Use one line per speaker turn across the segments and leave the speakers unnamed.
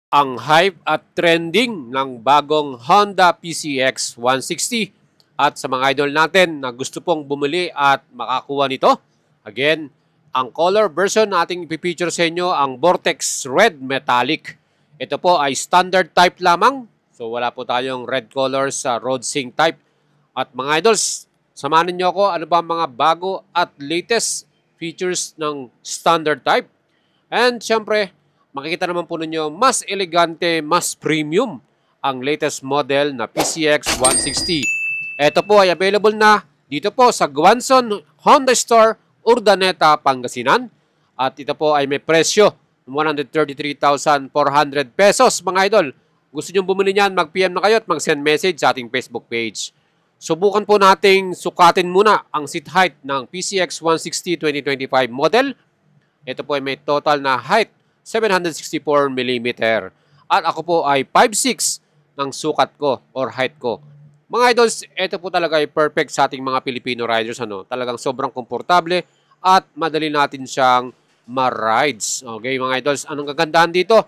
Ang hype at trending ng bagong Honda PCX 160 at sa mga idol natin na gusto pong bumili at makakuha nito. Again, ang color version na ating ipipicture sa inyo ang Vortex Red Metallic. Ito po ay standard type lamang. So wala po tayong red color sa road sync type. At mga idols, samahan niyo ako ano ba mga bago at latest features ng standard type. And syempre, makikita naman po ninyo mas elegante, mas premium ang latest model na PCX 160. Ito po ay available na dito po sa Guanzon Honda Store, Urdaneta, Pangasinan. At ito po ay may presyo ng 133,400 pesos mga idol. Gusto nyo bumili niyan, mag-PM na kayo at mag-send message sa ating Facebook page. Subukan po nating sukatin muna ang seat height ng PCX 160 2025 model. Ito po ay may total na height 764 mm. At ako po ay 5'6 ng sukat ko or height ko. Mga idols, ito po talaga ay perfect sa ating mga Filipino riders. Talagang sobrang komportable at madali natin siyang ma-rides. Okay mga idols, anong kagandahan dito?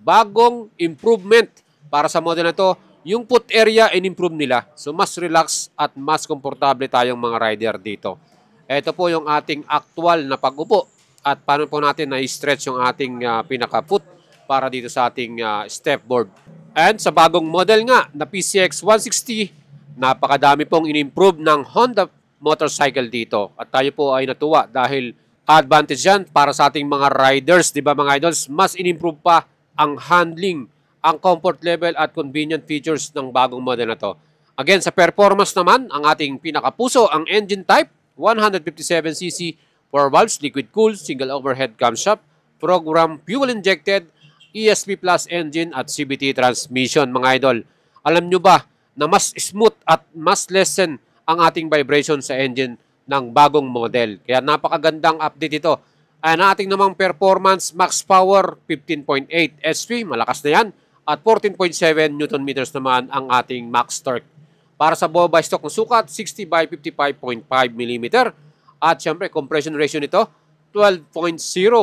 Bagong improvement para sa model na to, yung foot area in-improve nila. So mas relax at mas komportable tayong mga rider dito. Ito po yung ating actual na pag-upo at paano po natin na-stretch yung ating pinaka-foot para dito sa ating step board. And sa bagong model nga na PCX 160, napakadami pong in-improve ng Honda motorcycle dito. At tayo po ay natuwa dahil advantage yan para sa ating mga riders, di ba mga idols? Mas in-improve pa ang handling, ang comfort level at convenient features ng bagong model na to. Again, sa performance naman, ang ating pinakapuso, ang engine type, 157cc, 4 valves, liquid cooled, single overhead camshaft, program fuel injected, ESP Plus engine at CVT transmission mga idol. Alam nyo ba na mas smooth at mas lessen ang ating vibration sa engine ng bagong model. Kaya napakagandang update ito. Ang ating namang performance, max power 15.8 SP, malakas na yan. At 14.7 Newton meters naman ang ating max torque. Para sa bomba stock ng sukat, 60 by 55.5 mm. At syempre, compression ratio nito, 12.0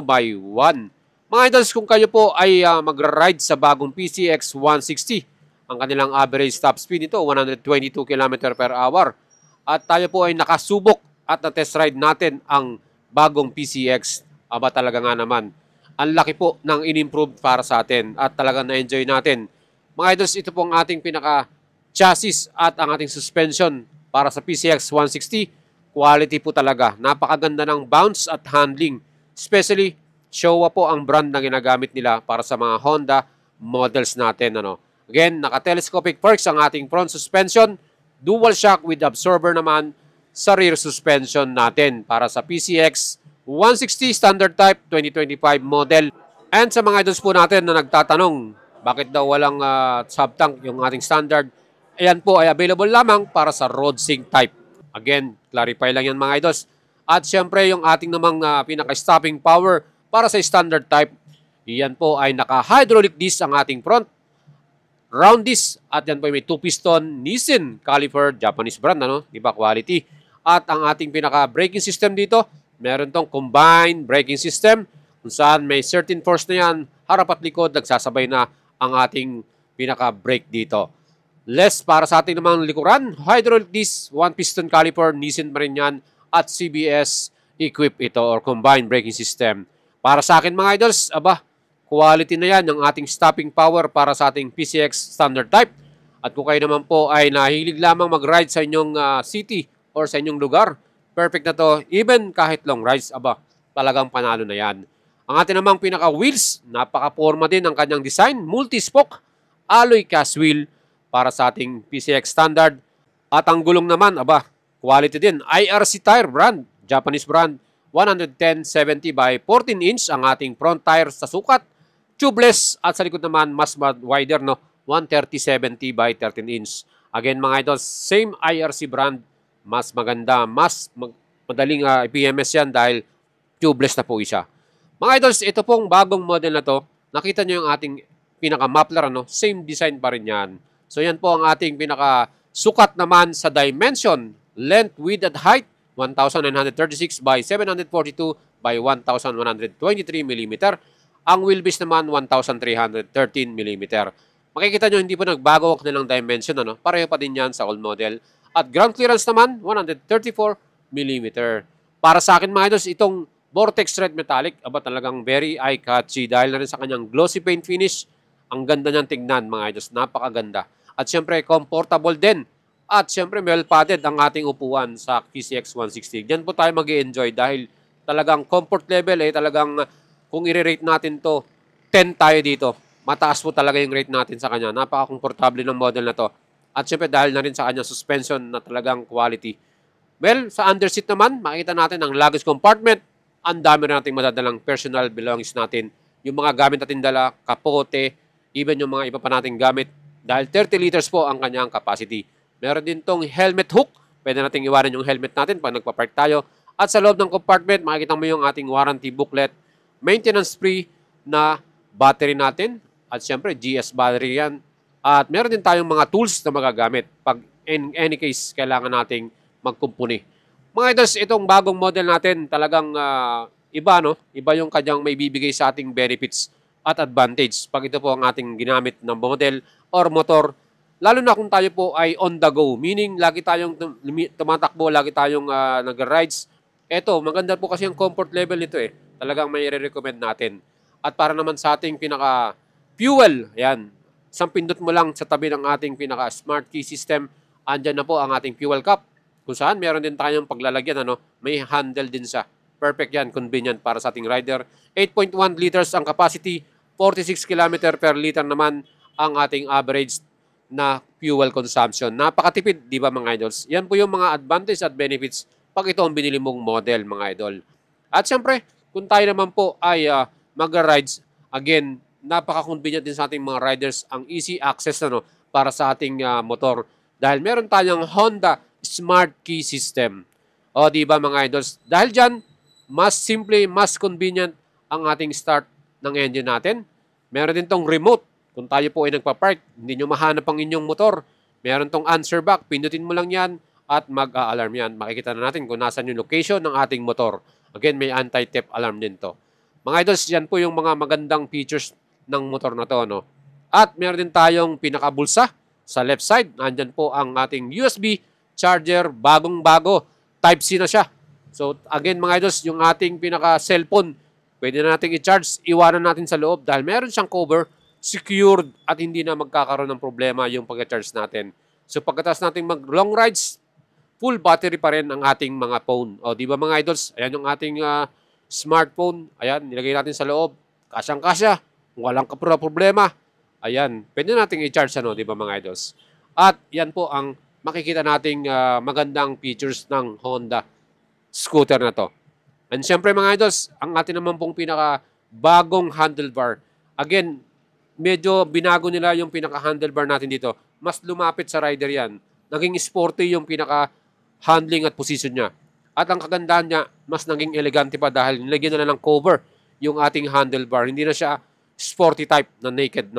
by 1. Mga idols, kung kayo po ay magra-ride sa bagong PCX 160, ang kanilang average top speed nito, 122 km per hour. At tayo po ay nakasubok at na-test ride natin ang bagong PCX. Aba talaga nga naman. Ang laki po ng in-improve para sa atin at talagang na-enjoy natin. Mga idols, ito po ang ating pinaka-chassis at ang ating suspension para sa PCX 160. Quality po talaga. Napakaganda ng bounce at handling. Especially, Showa po ang brand na ginagamit nila para sa mga Honda models natin. Again, naka-telescopic forks ang ating front suspension. Dual shock with absorber naman sa rear suspension natin para sa PCX 160 standard type 2025 model. And sa mga idols po natin na nagtatanong, bakit daw walang sub-tank yung ating standard? Ayan po ay available lamang para sa road sync type. Again, clarify lang yan mga idols. At syempre yung ating namang pinaka-stopping power para sa standard type, iyan po ay naka-hydraulic disc ang ating front. Round disc at yan po ay may 2-piston Nissin caliper, Japanese brand, di ba? Quality. At ang ating pinaka-braking system dito, meron tong combined braking system kung saan may certain force na yan, harap at likod, nagsasabay na ang ating pinaka-brake dito. Less para sa ating namang likuran, hydraulic disc, 1-piston caliper, Nissin pa rin yan, at CBS equip ito or combined braking system. Para sa akin mga idols, quality na yan ang ating stopping power para sa ating PCX standard type. At kung kayo naman po ay nahilig lamang mag-ride sa inyong city or sa inyong lugar, perfect na to. Even kahit long rides, talagang panalo na yan. Ang ating namang pinaka-wheels, napaka-forma din ang kanyang design. Multi-spoke, alloy cast wheel para sa ating PCX standard. At ang gulong naman, quality din. IRC tire brand, Japanese brand. 110/70 by 14 inch ang ating front tire sa sukat. Tubeless at sa likod naman mas wider 130/70 by 13 inch. Again mga idols, same IRC brand, mas maganda, mas madaling PMS yan dahil tubeless na po isa. Mga idols, ito pong bagong model na to, nakita nyo yung ating pinaka-muffler, same design pa rin yan. So yan po ang ating pinaka-sukat naman sa dimension, length, width at height. 1,936 by 742 by 1,123 mm. Ang wheelbase naman, 1,313 mm. Makikita nyo, hindi po nagbago ang kanilang dimension. Ano? Pareho pa din yan sa old model. At ground clearance naman, 134 mm. Para sa akin mga idols, itong Vortex Red Metallic, talagang very eye-catchy dahil na rin sa kanyang glossy paint finish. Ang ganda niyang tignan mga idols, napakaganda. At syempre, comfortable din. At syempre, well-padded ang ating upuan sa PCX 160. Diyan po tayo mag-i-enjoy dahil talagang comfort level talagang kung i-rate natin to, 10 tayo dito. Mataas po talaga yung rate natin sa kanya. Napaka-komportable ng model na to. At syempre, dahil na rin sa kanya suspension na talagang quality. Well, sa underseat naman, makikita natin ang luggage compartment. Ang dami na nating madadalang personal belongings natin. Yung mga gamit natin dala, kapote, even yung mga iba pa nating gamit. Dahil 30 liters po ang kanyang capacity. Meron din tong helmet hook. Pwede nating iwanan yung helmet natin pag nagpa-park tayo. At sa loob ng compartment, makikita mo yung ating warranty booklet. Maintenance free na battery natin. At syempre, GS battery yan. At meron din tayong mga tools na magagamit pag in any case kailangan nating magkumpuni. Mga idols, itong bagong model natin talagang iba, no? Iba yung kanyang may bibigay sa ating benefits at advantage pag ito po ang ating ginamit na model or motor. Lalo na kung tayo po ay on the go, meaning lagi tayong tumatakbo, lagi tayong nag-rides. Ito, maganda po kasi ang comfort level nito Talagang may re-recommend natin. At para naman sa ating pinaka-fuel, ayan, isang pindot mo lang sa tabi ng ating pinaka-smart key system, andyan na po ang ating fuel cap. Kung saan, meron din tayong paglalagyan, may handle din siya. Perfect yan, convenient para sa ating rider. 8.1 liters ang capacity, 46 km per liter naman ang ating average na fuel consumption. Napakatipid, di ba mga idols? Yan po yung mga advantage at benefits pag ito ang binili mong model, mga idol. At syempre, kung tayo naman po ay mag-rides, again, napaka-convenient din sa ating mga riders ang easy access para sa ating motor. Dahil meron tayong Honda Smart Key System. O, di ba mga idols? Dahil dyan, mas simple, mas convenient ang ating start ng engine natin. Meron din tong remote. Kung tayo po ay nagpa-park, hindi nyo mahanap ang inyong motor. Meron tong answer back. Pindutin mo lang yan at mag-a-alarm yan. Makikita na natin kung nasan yung location ng ating motor. Again, may anti-theft alarm din to. Mga idols, yan po yung mga magandang features ng motor na to. At meron din tayong pinakabulsa sa left side. Nandyan po ang ating USB charger, bagong-bago. Type-C na siya. So, again mga idols, yung ating pinaka-cellphone, pwede na natin i-charge, iwanan natin sa loob dahil meron siyang cover, secured, at hindi na magkakaroon ng problema yung pag-charge natin. So, pagkatapos natin mag-long rides, full battery pa rin ang ating mga phone. O, di ba mga idols? Ayan yung ating smartphone. Ayan, nilagay natin sa loob. Kasyang-kasya. Walang problema. Ayan, pwede natin i-charge di ba mga idols? At yan po ang makikita nating magandang features ng Honda scooter na to. And syempre mga idols, ang atin naman pong pinaka-bagong handlebar. Again, medyo binago nila yung pinaka-handlebar natin dito. Mas lumapit sa rider yan. Naging sporty yung pinaka-handling at position niya. At ang kagandahan niya, mas naging elegante pa dahil nilagyan na ng cover yung ating handlebar. Hindi na siya sporty type na naked,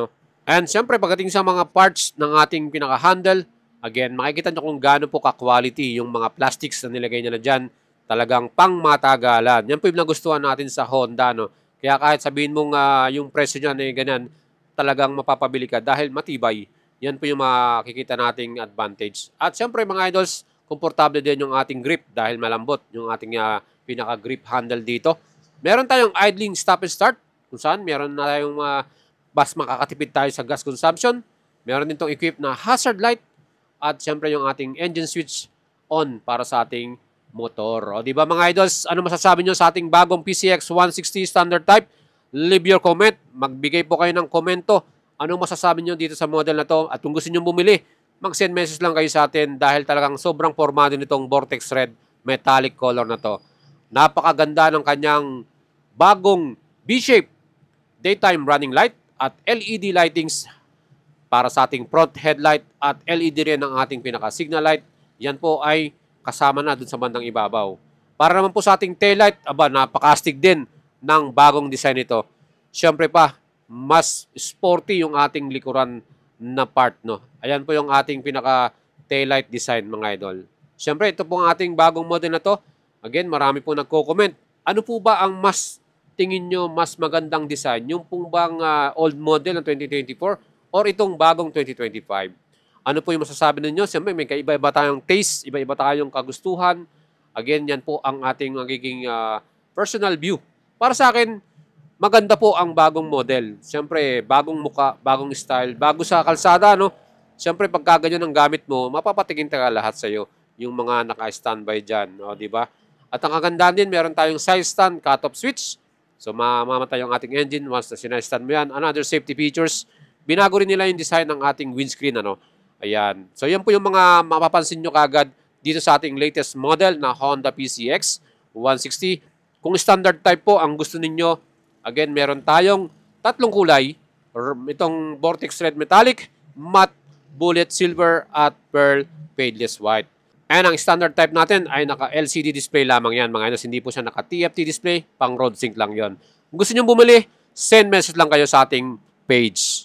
And syempre, pagdating sa mga parts ng ating pinaka-handle, again, makikita nyo kung gaano po ka-quality yung mga plastics na nilagay nila dyan. Talagang pang-matagalan. Yan po yung nagustuhan natin sa Honda, Kaya kahit sabihin mong yung presyo niya ganyan, talagang mapapabili ka dahil matibay. Yan po yung makikita nating advantage. At syempre, mga idols, komportable din yung ating grip dahil malambot yung ating pinaka-grip handle dito. Meron tayong idling stop and start kung saan meron na tayong mas makakatipid tayo sa gas consumption. Meron din itong equipped na hazard light at syempre yung ating engine switch on para sa ating motor. O di ba mga idols, ano masasabi nyo sa ating bagong PCX 160 standard type? Leave your comment. Magbigay po kayo ng komento. Anong masasabi nyo dito sa model na to? At kung gusto nyo bumili, mag-send message lang kayo sa atin dahil talagang sobrang formado nitong Vortex Red metallic color na to. Napakaganda ng kanyang bagong B-shape daytime running light at LED lightings para sa ating front headlight at LED rin ang ating pinaka-signal light. Yan po ay kasama na dun sa bandang ibabaw. Para naman po sa ating taillight, napakastig din ng bagong design ito. Siyempre pa, mas sporty yung ating likuran na part, Ayan po yung ating pinaka-taillight design, mga idol. Siyempre, ito po ang ating bagong model na to. Again, marami po nagko-comment. Ano po ba ang mas tingin nyo mas magandang design? Yung pong bang old model ng 2024 or itong bagong 2025? Ano po yung masasabi ninyo? Siyempre, may kaiba-iba tayong taste, iba-iba tayong kagustuhan. Again, yan po ang ating magiging personal view. Para sa akin, maganda po ang bagong model. Siyempre, bagong muka, bagong style, bago sa kalsada, no? Siyempre, pagka ganyan ang gamit mo, mapapatingin talaga lahat sa'yo. Yung mga naka-standby dyan, no? Di ba? At ang kagandahan din, meron tayong side stand, cut-off switch. So, mamamatay yung ating engine once na sina-stand mo yan. Another safety features, binago rin nila yung design ng ating windscreen, ano? Ayan. So, yan po yung mga mapapansin nyo kagad dito sa ating latest model na Honda PCX 160. Kung standard type po ang gusto ninyo, again, meron tayong tatlong kulay. Itong Vortex Red Metallic, Matte, Bullet Silver, at Pearl Padeless White. And ang standard type natin ay naka-LCD display lamang yan. Mga inos, hindi po siya naka-TFT display. Pang road sync lang yon. Kung gusto nyo bumili, send message lang kayo sa ating page.